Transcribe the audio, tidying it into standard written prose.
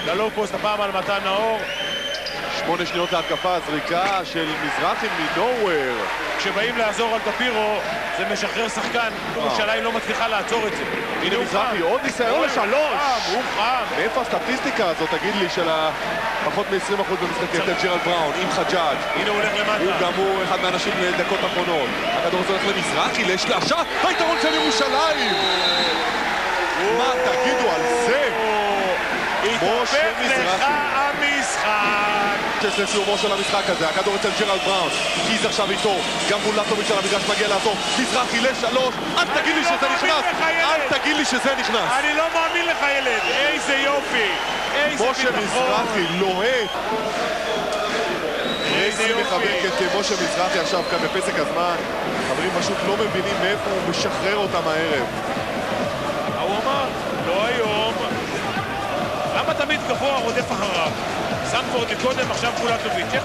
ללואו פוסט, הפעם על מתן נאור. 8 שניות להתקפה, זריקה של מזרחי מנוהוור. כשבאים לעזור על טפירו, זה משחרר שחקן. ירושלים לא מצליחה לעצור את זה. הנה מזרחי, עוד ניסיון לשלוש. הוא חם. מאיפה הסטטיסטיקה הזאת, תגיד לי, של פחות מ-20% במשחקי של ג'רלד בראון עם חג'אג'? הנה הוא הולך למטה. הוא גם הוא אחד מהאנשים לדקות אחרונות. הכדור הזה הולך למזרחי, לשלשה, היתרון של ירושלים! מה תגידו על זה? התהפך לך המשחק. לסיומו של המשחק הזה, הכדור אצל ג'רלד בראון, קיז עכשיו איתו, גם בולטוביץ' על המגרש מגיע לעזור, מזרחי לשלוש, אל תגיד לי שזה נכנס, אל תגיד לי שזה נכנס. אני לא מאמין לך ילד, איזה יופי, איזה משה מזרחי לוהט. רייסי מחבק את משה מזרחי עכשיו כאן בפסק הזמן. חברים פשוט לא מבינים מאיפה הוא משחרר אותם הערב. הוא אמר, לא היום. למה תמיד גבוה רודף אחריו? סנפורד מקודם, עכשיו בולטוביץ'.